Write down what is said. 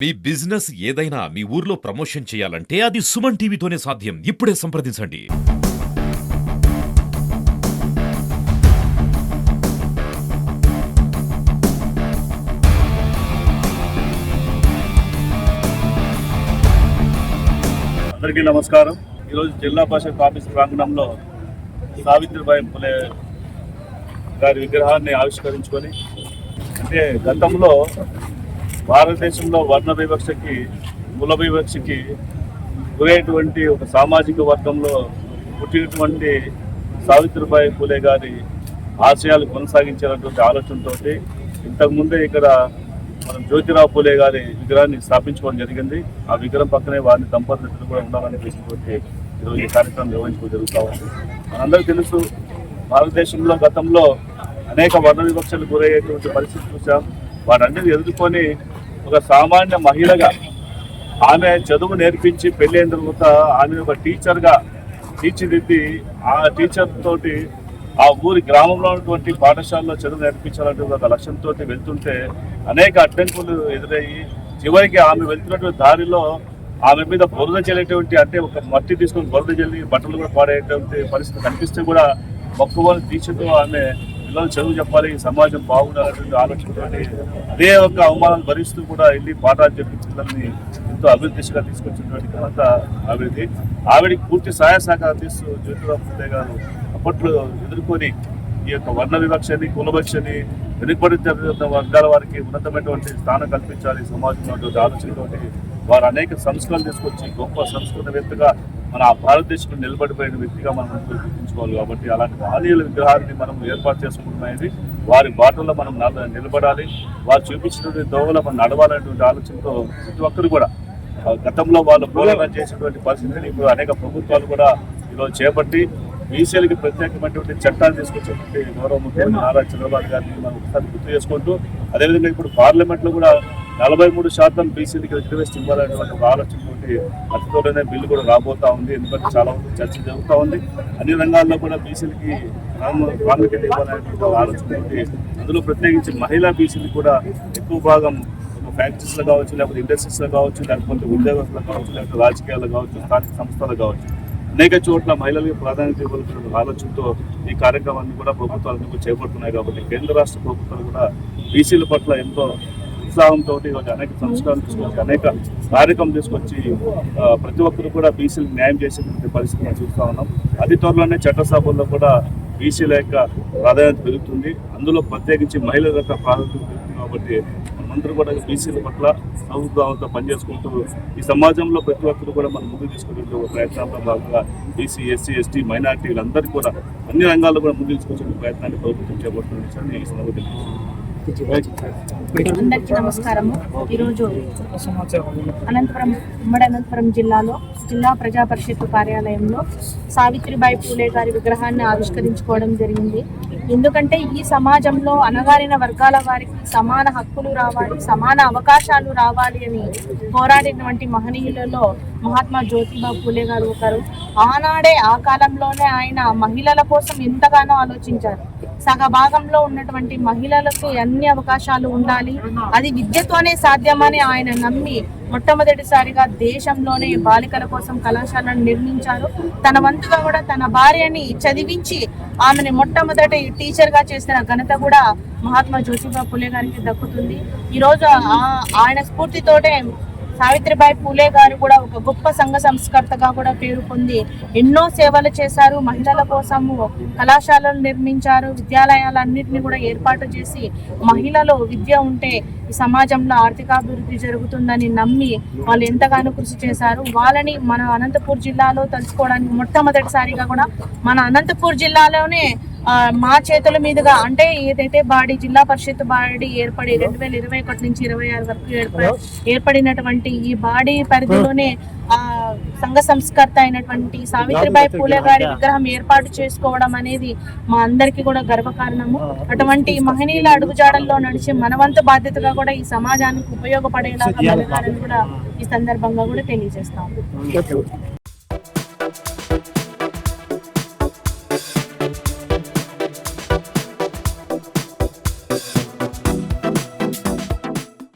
మీ business ఏదైనా మీ ఊర్లో promotion చేయాలంటే అది సుమన్ టీవీతోనే సాధ్యం. ఇప్పుడే సంప్రదించండి. అందరికీ నమస్కారం. ఈరోజు జిల్లా పరిషత్ ఆఫీస్ ప్రాంగణంలో సావిత్రిబాయి పులే గారి విగ్రహాన్ని ఆవిష్కరించుకొని, అంటే గతంలో భారతదేశంలో వర్ణ వివక్షకి, కుల వివక్షకి గురైనటువంటి ఒక సామాజిక వర్గంలో పుట్టినటువంటి సావిత్రిబాయి పులే గారి ఆశయాలు కొనసాగించేటువంటి ఆలోచనతో ఇంతకుముందే ఇక్కడ మనం జ్యోతిరావు పూలే గారి విగ్రహాన్ని స్థాపించుకోవడం జరిగింది. ఆ విగ్రహం పక్కనే వారిని దంపతులు కూడా ఉండాలని తెలిసినటువంటి ఈరోజు ఈ కార్యక్రమం నిర్వహించుకో జరుగుతూ ఉంది. మనందరికీ తెలుసు, భారతదేశంలో గతంలో అనేక వర్ణ వివక్షలు గురయ్యేటువంటి పరిస్థితి చూసాం. వాటన్నిటిని ఎదుర్కొని ఒక సామాన్య మహిళగా ఆమె చదువు నేర్పించి పెళ్ళైన తర్వాత ఆమె ఒక టీచర్గా తీర్చిదిద్ది, ఆ టీచర్ తోటి ఆ ఊరి గ్రామంలో ఉన్నటువంటి పాఠశాలలో చదువు నేర్పించాలంటే ఒక లక్ష్యంతో వెళ్తుంటే అనేక అడ్డంకులు ఎదురయ్యి చివరికి ఆమె వెళ్తున్నటువంటి దారిలో ఆమె మీద బురద చల్లేటువంటి, అంటే ఒక మట్టి తీసుకొని బురద చల్లి బట్టలు కూడా పాడేటువంటి పరిస్థితి కనిపిస్తే కూడా మొక్కువని దీక్షతో ఆమె పిల్లలు చదువు చెప్పాలి, సమాజం బాగుండాలనేటువంటి ఆలోచనతో అదే ఒక అవమానాలు భరిస్తూ కూడా వెళ్ళి పాఠాలు చెప్పి పిల్లల్ని ఎంతో అభివృద్ధి దిశగా తీసుకొచ్చినటువంటి ఘనత ఆవిడికి పూర్తి సహాయ సహకారం తీస్తూ జ్యోతిరావు పూలే గారు అప్పట్లో ఎదుర్కొని ఈ యొక్క వర్ణ వివక్షని, కులవక్షని, వెనుకబడిన వర్గాల వారికి ఉన్నతమైనటువంటి స్థానం కల్పించాలి సమాజంలో ఆలోచనతోటి వారు అనేక సంస్కరణలు తీసుకొచ్చి గొప్ప సంస్కృతవేత్తగా మన భారతదేశంలో నిలబడిపోయిన వ్యక్తిగా మనం గుర్తించుకోవాలి. కాబట్టి అలాంటి మహనీయుల విగ్రహాన్ని మనం ఏర్పాటు చేసుకుంటున్నది వారి బాటల్లో మనం నిలబడాలి. వారు చూపించినటువంటి దోవలో మనం నడవాలనేటువంటి ఆలోచనతో ప్రతి ఒక్కరు కూడా గతంలో వాళ్ళు పోరాటం చేసినటువంటి పరిస్థితిని ఇప్పుడు అనేక ప్రభుత్వాలు కూడా ఈరోజు చేపట్టి బీసీలకి ప్రత్యేకమైనటువంటి చట్టాలు తీసుకొచ్చినటువంటి గౌరవ ముఖ్యమంత్రి నారా చంద్రబాబు గారిని మనం ఒకసారి గుర్తు చేసుకుంటూ, అదేవిధంగా ఇప్పుడు పార్లమెంట్లో కూడా 43% బీసీలకి రిజర్వేషన్ ఇవ్వాలనేటువంటి ఒక ఆలోచనతోటి అతి త్వరలోనే బిల్లు కూడా రాబోతా ఉంది. ఎందుకంటే చాలా మంది చర్చ జరుగుతూ ఉంది. అన్ని రంగాల్లో కూడా బీసీలకి ప్రాముఖ్యత ఇవ్వాలనేటువంటి ఆలోచనతోటి, అందులో ప్రత్యేకించి మహిళా బీసీలు కూడా ఎక్కువ భాగం ఫ్యాక్టరీస్లో కావచ్చు, లేకపోతే ఇండస్ట్రీస్లో కావచ్చు, లేకపోతే ఉద్యోగస్తులు కావచ్చు, లేకపోతే రాజకీయాల్లో కావచ్చు, స్థానిక సంస్థలు కావచ్చు, అనేక చోట్ల మహిళలకు ప్రాధాన్యత ఇవ్వాల్సిన ఆలోచనతో ఈ కార్యక్రమాన్ని కూడా ప్రభుత్వాలు చేపడుతున్నాయి. కాబట్టి కేంద్ర రాష్ట్ర ప్రభుత్వాలు కూడా బీసీల పట్ల ఎంతో ఉత్సాహంతో ఈరోజు అనేక సంస్కరణలు తీసుకొచ్చి, అనేక కార్యక్రమం తీసుకొచ్చి ప్రతి ఒక్కరు కూడా బీసీలకు న్యాయం చేసేటువంటి పరిస్థితి మనం చూస్తూ ఉన్నాం. అతి త్వరలోనే చట్టసభల్లో కూడా బీసీల యొక్క ప్రాధాన్యత పెరుగుతుంది. అందులో ప్రత్యేకించి మహిళల యొక్క ప్రాధాన్యత పెరుగుతుంది. కాబట్టి మనమందరూ కూడా బీసీల పట్ల ప్రభుత్వంతో పనిచేసుకుంటూ ఈ సమాజంలో ప్రతి ఒక్కరు కూడా మనం ముందుకు తీసుకునే ప్రయత్నాల్లో భాగంగా బీసీ, ఎస్సీ, ఎస్టీ, మైనార్టీలందరికీ కూడా అన్ని రంగాల్లో కూడా ముందుకు తీసుకొచ్చే ప్రయత్నాన్ని ప్రభుత్వం చేపడుతున్న ఈ సందర్భంగా అందరికీ నమస్కారము. ఈరోజు ఉమ్మడి అనంతపురం జిల్లాలో జిల్లా ప్రజా పరిషత్ కార్యాలయంలో సావిత్రిబాయి పూలే గారి విగ్రహాన్ని ఆవిష్కరించుకోవడం జరిగింది. ఎందుకంటే ఈ సమాజంలో అణగారిన వర్గాల వారికి సమాన హక్కులు రావాలి, సమాన అవకాశాలు రావాలి అని పోరాడినటువంటి మహనీయులలో మహాత్మా జ్యోతిబా పూలే గారు ఒకరు. ఆనాడే ఆ కాలంలోనే ఆయన మహిళల కోసం ఎంతగానో ఆలోచించారు. సగభాగంలో ఉన్నటువంటి మహిళలకు అన్ని అవకాశాలు ఉండాలి, అది విద్యతోనే సాధ్యమని ఆయన నమ్మి మొట్టమొదటిసారిగా దేశంలోనే బాలికల కోసం కళాశాలను నిర్మించారు. తన వంతుగా కూడా తన భార్యని చదివించి ఆమెని మొట్టమొదటి టీచర్గా చేసిన ఘనత కూడా మహాత్మా జ్యోతిబా పూలే గారికి దక్కుతుంది. ఈరోజు ఆయన స్ఫూర్తితోటే సావిత్రిబాయి పూలే గారు కూడా ఒక గొప్ప సంఘ సంస్కర్తగా కూడా పేరు పొంది ఎన్నో సేవలు చేశారు. మహిళల కోసము కళాశాలలు నిర్మించారు, విద్యాలయాలన్నింటినీ కూడా ఏర్పాటు చేసి మహిళలు విద్య ఉంటే ఈ సమాజంలో ఆర్థికాభివృద్ధి జరుగుతుందని నమ్మి వాళ్ళు ఎంతగానో కృషి చేశారు. వాళ్ళని మన అనంతపూర్ జిల్లాలో తెలుసుకోవడానికి మొట్టమొదటిసారిగా కూడా మన అనంతపూర్ జిల్లాలోనే మా చేతుల మీదుగా, అంటే ఏదైతే బాడీ జిల్లా పరిషత్ బాడీ ఏర్పడి 2021 నుంచి 26 వరకు ఏర్పడినటువంటి ఈ బాడీ పరిధిలోనే సంఘ సంస్కర్త అయినటువంటి సావిత్రిబాయి పూలే గారి విగ్రహం ఏర్పాటు చేసుకోవడం అనేది మా అందరికీ కూడా గర్వకారణము. అటువంటి మహనీయుల అడుగుజాడల్లో నడిచి మనవంతు బాధ్యతగా కూడా ఈ సమాజానికి ఉపయోగపడేలాగా కూడా ఈ సందర్భంగా కూడా తెలియజేస్తాము.